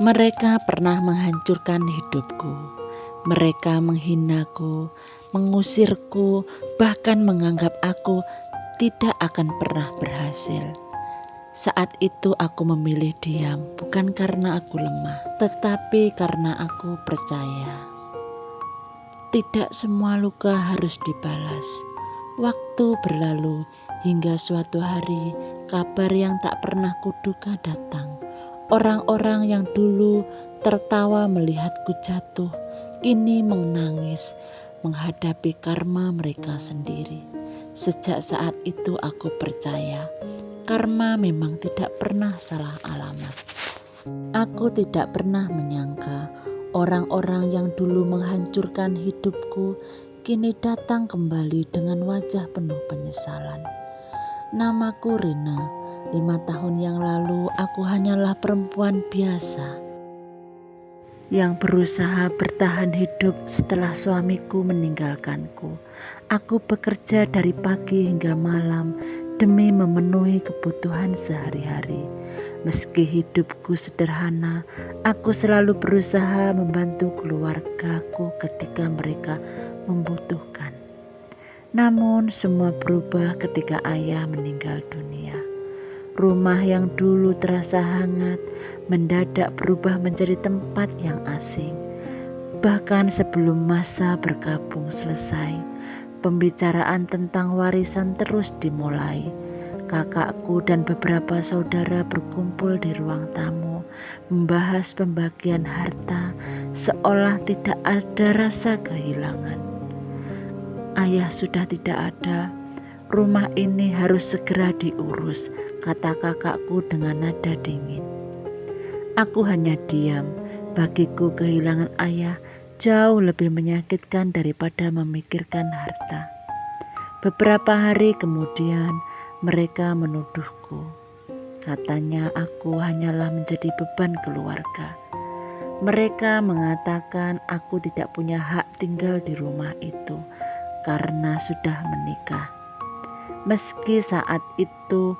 Mereka pernah menghancurkan hidupku. Mereka menghinaku, mengusirku, bahkan menganggap aku tidak akan pernah berhasil. Saat itu aku memilih diam, bukan karena aku lemah, tetapi karena aku percaya. Tidak semua luka harus dibalas. Waktu berlalu hingga suatu hari kabar yang tak pernah kuduga datang. Orang-orang yang dulu tertawa melihatku jatuh, kini menangis menghadapi karma mereka sendiri. Sejak saat itu aku percaya, karma memang tidak pernah salah alamat. Aku tidak pernah menyangka orang-orang yang dulu menghancurkan hidupku kini datang kembali dengan wajah penuh penyesalan. Namaku Rina. 5 tahun yang lalu aku hanyalah perempuan biasa yang berusaha bertahan hidup setelah suamiku meninggalkanku. Aku bekerja dari pagi hingga malam demi memenuhi kebutuhan sehari-hari. Meski hidupku sederhana, aku selalu berusaha membantu keluargaku ketika mereka membutuhkan. Namun semua berubah ketika ayah meninggal dunia. Rumah yang dulu terasa hangat mendadak berubah menjadi tempat yang asing. Bahkan sebelum masa berkabung selesai, pembicaraan tentang warisan terus dimulai. Kakakku dan beberapa saudara berkumpul di ruang tamu, membahas pembagian harta seolah tidak ada rasa kehilangan. Ayah sudah tidak ada. Rumah ini harus segera diurus, kata kakakku dengan nada dingin. Aku hanya diam. Bagiku kehilangan ayah jauh lebih menyakitkan daripada memikirkan harta. Beberapa hari kemudian mereka menuduhku. Katanya aku hanyalah menjadi beban keluarga. Mereka mengatakan aku tidak punya hak tinggal di rumah itu karena sudah menikah. Meski saat itu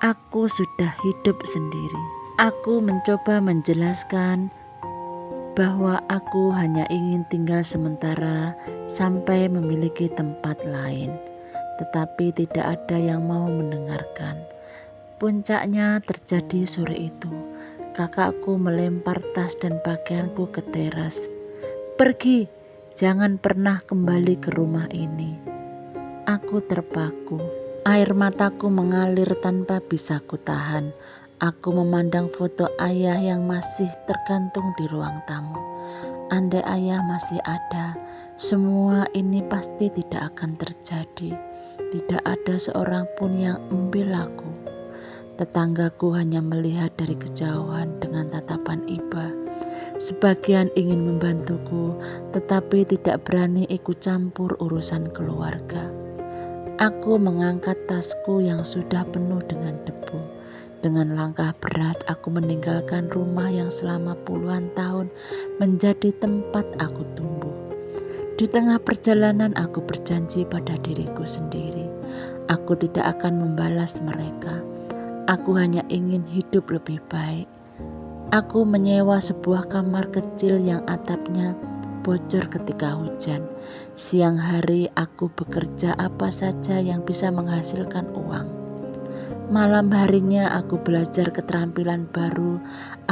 aku sudah hidup sendiri. Aku mencoba menjelaskan bahwa aku hanya ingin tinggal sementara sampai memiliki tempat lain. Tetapi tidak ada yang mau mendengarkan. Puncaknya terjadi sore itu. Kakakku melempar tas dan pakaianku ke teras. "Pergi, jangan pernah kembali ke rumah ini." Aku terpaku. Air mataku mengalir tanpa bisa kutahan. Aku memandang foto ayah yang masih tergantung di ruang tamu. Andai ayah masih ada, semua ini pasti tidak akan terjadi. Tidak ada seorang pun yang ambil aku. Tetanggaku hanya melihat dari kejauhan dengan tatapan iba. Sebagian ingin membantuku, tetapi tidak berani ikut campur urusan keluarga. Aku mengangkat tasku yang sudah penuh dengan debu. Dengan langkah berat aku meninggalkan rumah yang selama puluhan tahun menjadi tempat aku tumbuh. Di tengah perjalanan aku berjanji pada diriku sendiri, aku tidak akan membalas mereka. Aku hanya ingin hidup lebih baik. Aku menyewa sebuah kamar kecil yang atapnya bocor ketika hujan. Siang hari aku bekerja apa saja yang bisa menghasilkan uang. Malam harinya aku belajar keterampilan baru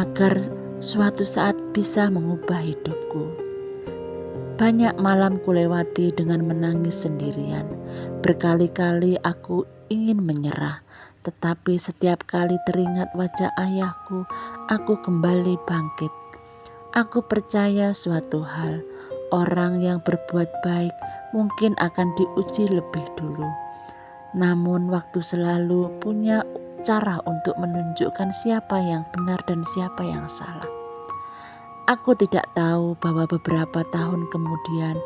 agar suatu saat bisa mengubah hidupku. Banyak malam kulewati dengan menangis sendirian. Berkali-kali aku ingin menyerah, tetapi setiap kali teringat wajah ayahku, aku kembali bangkit. Aku percaya suatu hal, orang yang berbuat baik mungkin akan diuji lebih dulu. Namun waktu selalu punya cara untuk menunjukkan siapa yang benar dan siapa yang salah. Aku tidak tahu bahwa beberapa tahun kemudian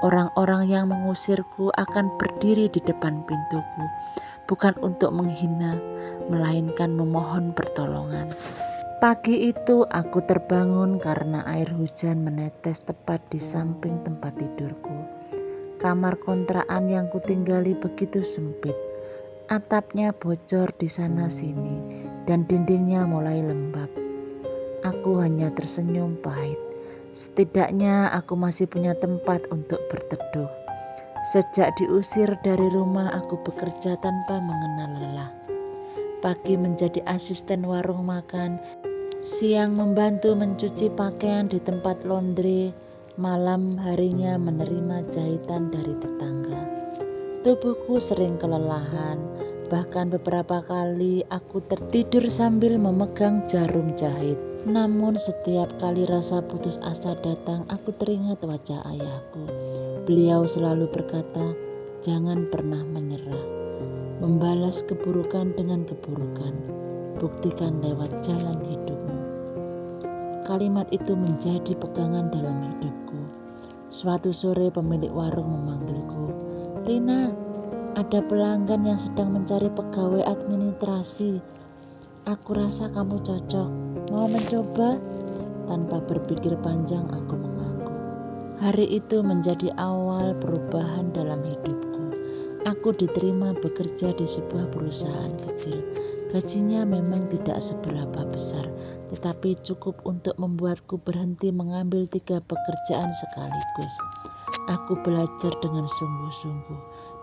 orang-orang yang mengusirku akan berdiri di depan pintuku, bukan untuk menghina, melainkan memohon pertolongan. Pagi itu aku terbangun karena air hujan menetes tepat di samping tempat tidurku. Kamar kontrakan yang kutinggali begitu sempit. Atapnya bocor di sana sini dan dindingnya mulai lembab. Aku hanya tersenyum pahit. Setidaknya aku masih punya tempat untuk berteduh. Sejak diusir dari rumah, aku bekerja tanpa mengenal lelah. Pagi menjadi asisten warung makan, siang membantu mencuci pakaian di tempat laundry, malam harinya menerima jahitan dari tetangga. Tubuhku sering kelelahan, bahkan beberapa kali aku tertidur sambil memegang jarum jahit. Namun setiap kali rasa putus asa datang, aku teringat wajah ayahku. Beliau selalu berkata, "Jangan pernah menyerah. Membalas keburukan dengan keburukan. Buktikan lewat jalan hidupmu." Kalimat itu menjadi pegangan dalam hidupku. Suatu sore pemilik warung memanggilku, "Rina, ada pelanggan yang sedang mencari pegawai administrasi. Aku rasa kamu cocok. Mau mencoba?" Tanpa berpikir panjang aku mengaku. Hari itu menjadi awal perubahan dalam hidupku. Aku diterima bekerja di sebuah perusahaan kecil. Gajinya memang tidak seberapa besar, tetapi cukup untuk membuatku berhenti mengambil 3 pekerjaan sekaligus. Aku belajar dengan sungguh-sungguh.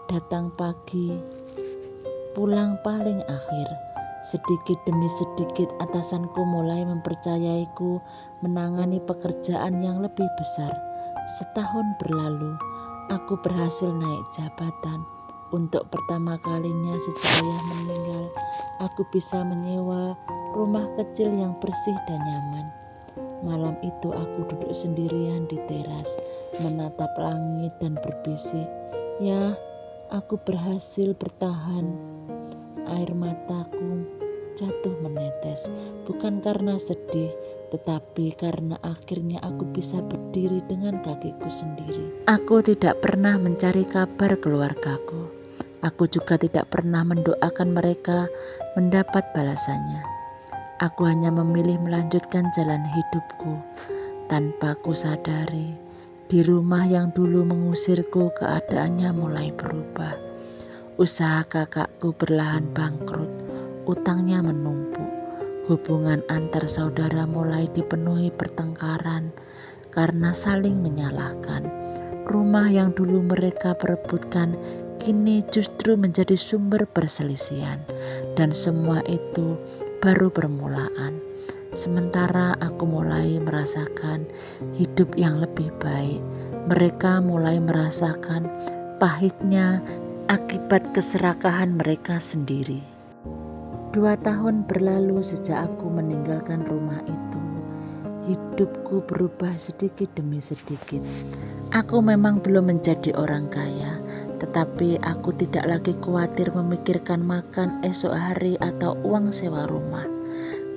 Datang pagi, pulang paling akhir. Sedikit demi sedikit atasanku mulai mempercayaiku menangani pekerjaan yang lebih besar. Setahun berlalu, aku berhasil naik jabatan. Untuk pertama kalinya sejak ayah meninggal, aku bisa menyewa rumah kecil yang bersih dan nyaman. Malam itu aku duduk sendirian di teras, menatap langit dan berbisik, "Ya, aku berhasil bertahan." Air mataku jatuh menetes, bukan karena sedih, tetapi karena akhirnya aku bisa berdiri dengan kakiku sendiri. Aku tidak pernah mencari kabar keluargaku. Aku juga tidak pernah mendoakan mereka mendapat balasannya. Aku hanya memilih melanjutkan jalan hidupku. Tanpa ku sadari, di rumah yang dulu mengusirku, keadaannya mulai berubah. Usaha kakakku perlahan bangkrut, utangnya menumpuk. Hubungan antar saudara mulai dipenuhi pertengkaran karena saling menyalahkan. Rumah yang dulu mereka perebutkan kini justru menjadi sumber perselisihan, dan semua itu baru permulaan. Sementara aku mulai merasakan hidup yang lebih baik, mereka mulai merasakan pahitnya akibat keserakahan mereka sendiri. 2 tahun berlalu sejak aku meninggalkan rumah itu. Hidupku berubah sedikit demi sedikit. Aku memang belum menjadi orang kaya, tetapi aku tidak lagi khawatir memikirkan makan esok hari atau uang sewa rumah.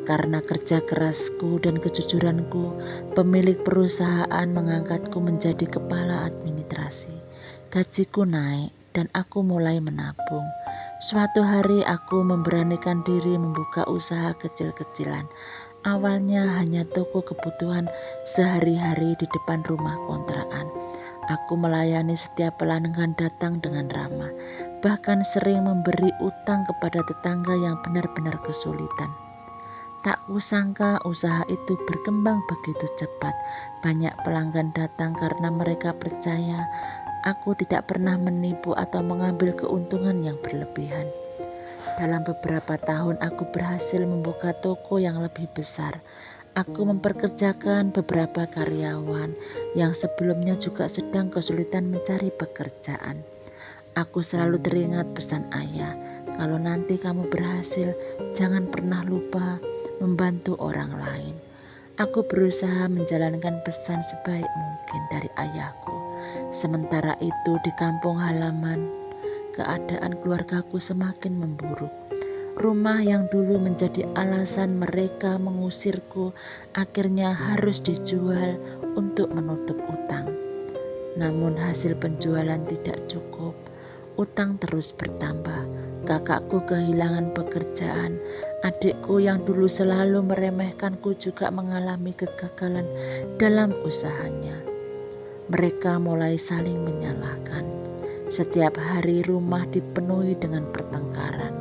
Karena kerja kerasku dan kejujuranku, pemilik perusahaan mengangkatku menjadi kepala administrasi. Gajiku naik dan aku mulai menabung. Suatu hari aku memberanikan diri membuka usaha kecil-kecilan. Awalnya hanya toko kebutuhan sehari-hari di depan rumah kontrakan. Aku melayani setiap pelanggan datang dengan ramah, bahkan sering memberi utang kepada tetangga yang benar-benar kesulitan. Tak kusangka usaha itu berkembang begitu cepat. Banyak pelanggan datang karena mereka percaya aku tidak pernah menipu atau mengambil keuntungan yang berlebihan. Dalam beberapa tahun aku berhasil membuka toko yang lebih besar. Aku memperkerjakan beberapa karyawan yang sebelumnya juga sedang kesulitan mencari pekerjaan. Aku selalu teringat pesan ayah, "Kalau nanti kamu berhasil, jangan pernah lupa membantu orang lain." Aku berusaha menjalankan pesan sebaik mungkin dari ayahku. Sementara itu di kampung halaman, keadaan keluargaku semakin memburuk. Rumah yang dulu menjadi alasan mereka mengusirku akhirnya harus dijual untuk menutup utang. Namun hasil penjualan tidak cukup. Utang terus bertambah. Kakakku kehilangan pekerjaan. Adikku yang dulu selalu meremehkanku juga mengalami kegagalan dalam usahanya. Mereka mulai saling menyalahkan. Setiap hari rumah dipenuhi dengan pertengkaran.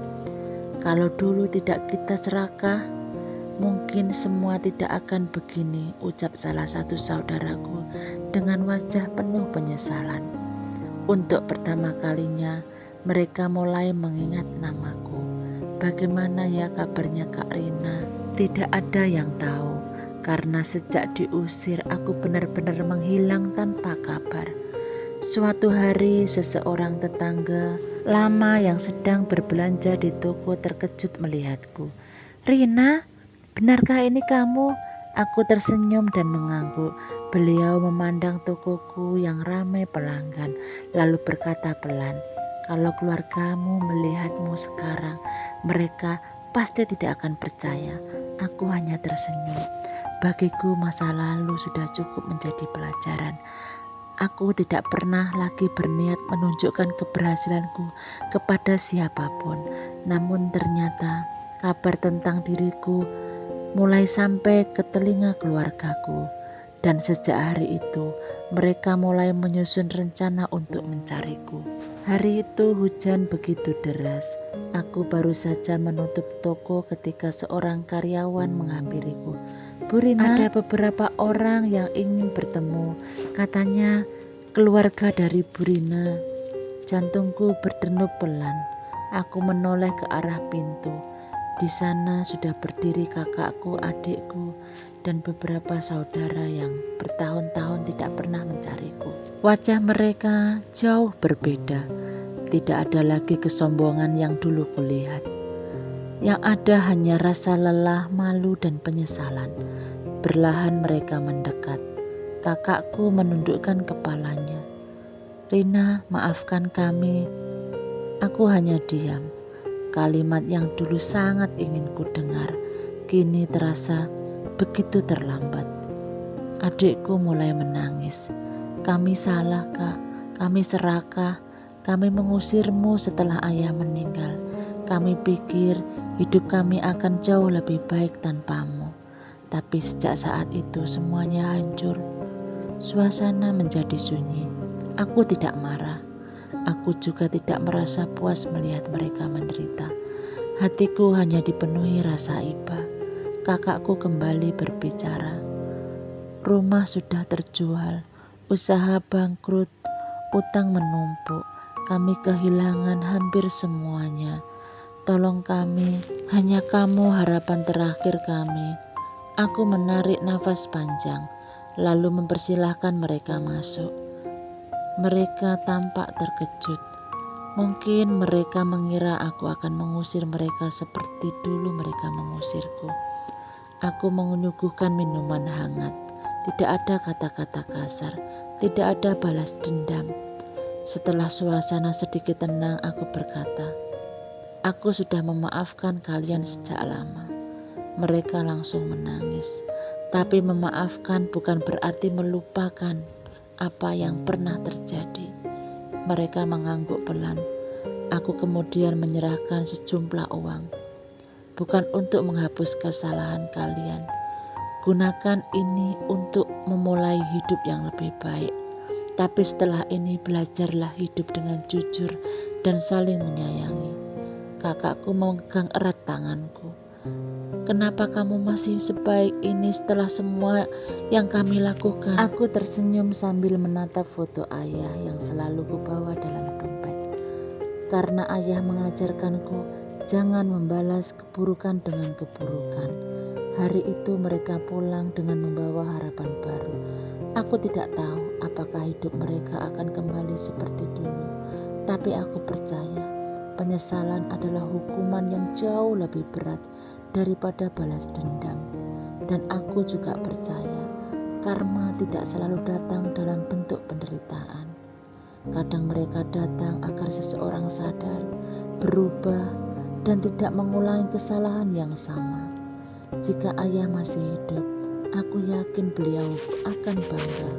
Kalau dulu tidak kita serakah, Mungkin semua tidak akan begini, ucap salah satu saudaraku dengan wajah penuh penyesalan. Untuk pertama kalinya mereka mulai mengingat namaku. Bagaimana ya kabarnya Kak Rina? Tidak ada yang tahu, karena sejak diusir aku benar-benar menghilang tanpa kabar. Suatu hari seseorang tetangga lama yang sedang berbelanja di toko terkejut melihatku. "Rina, benarkah ini kamu?" Aku tersenyum dan mengangguk. Beliau memandang tokoku yang ramai pelanggan, lalu berkata pelan, "Kalau keluargamu melihatmu sekarang, mereka pasti tidak akan percaya." Aku hanya tersenyum. Bagiku masa lalu sudah cukup menjadi pelajaran. Aku tidak pernah lagi berniat menunjukkan keberhasilanku kepada siapapun. Namun ternyata kabar tentang diriku mulai sampai ke telinga keluargaku. Dan sejak hari itu mereka mulai menyusun rencana untuk mencariku. Hari itu hujan begitu deras. Aku baru saja menutup toko ketika seorang karyawan menghampiriku. "Bu Rina, ada beberapa orang yang ingin bertemu. Katanya keluarga dari Bu Rina." Jantungku berdenyut pelan. Aku menoleh ke arah pintu. Di sana sudah berdiri kakakku, adikku, dan beberapa saudara yang bertahun-tahun tidak pernah mencariku. Wajah mereka jauh berbeda. Tidak ada lagi kesombongan yang dulu kulihat. Yang ada hanya rasa lelah, malu, dan penyesalan. Perlahan mereka mendekat. Kakakku menundukkan kepalanya. "Rina, maafkan kami." Aku hanya diam. Kalimat yang dulu sangat ingin ku dengar, kini terasa begitu terlambat. Adikku mulai menangis. "Kami salah, Kak. Kami serakah. Kami mengusirmu setelah ayah meninggal. Kami pikir hidup kami akan jauh lebih baik tanpamu. Tapi sejak saat itu semuanya hancur." Suasana menjadi sunyi. Aku tidak marah. Aku juga tidak merasa puas melihat mereka menderita. Hatiku hanya dipenuhi rasa iba. Kakakku kembali berbicara. "Rumah sudah terjual, usaha bangkrut, utang menumpuk. Kami kehilangan hampir semuanya. Tolong kami, hanya kamu harapan terakhir kami." Aku menarik nafas panjang, lalu mempersilahkan mereka masuk. Mereka tampak terkejut. Mungkin mereka mengira aku akan mengusir mereka seperti dulu mereka mengusirku. Aku menyuguhkan minuman hangat. Tidak ada kata-kata kasar, tidak ada balas dendam. Setelah suasana sedikit tenang, aku berkata, "Aku sudah memaafkan kalian sejak lama." Mereka langsung menangis. Tapi memaafkan bukan berarti melupakan apa yang pernah terjadi. Mereka mengangguk pelan. Aku kemudian menyerahkan sejumlah uang. "Bukan untuk menghapus kesalahan kalian. Gunakan ini untuk memulai hidup yang lebih baik. Tapi setelah ini belajarlah hidup dengan jujur dan saling menyayangi." Kakakku memegang erat tanganku. "Kenapa kamu masih sebaik ini setelah semua yang kami lakukan?" Aku tersenyum sambil menatap foto ayah yang selalu kubawa dalam dompet. Karena ayah mengajarkanku jangan membalas keburukan dengan keburukan. Hari itu mereka pulang dengan membawa harapan baru. Aku tidak tahu apakah hidup mereka akan kembali seperti dulu. Tapi aku percaya penyesalan adalah hukuman yang jauh lebih berat daripada balas dendam. Dan aku juga percaya karma tidak selalu datang dalam bentuk penderitaan. Kadang mereka datang agar seseorang sadar, berubah, dan tidak mengulangi kesalahan yang sama. Jika ayah masih hidup, aku yakin beliau akan bangga,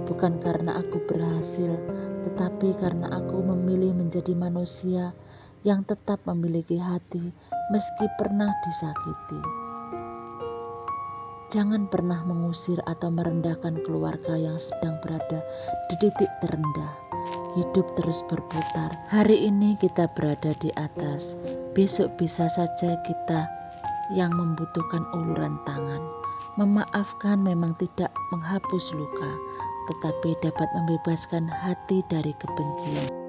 bukan karena aku berhasil, tetapi karena aku memilih menjadi manusia yang tetap memiliki hati meski pernah disakiti. Jangan pernah mengusir atau merendahkan keluarga yang sedang berada di titik terendah. Hidup terus berputar. Hari ini kita berada di atas, besok bisa saja kita yang membutuhkan uluran tangan. Memaafkan memang tidak menghapus luka, tetapi dapat membebaskan hati dari kebencian.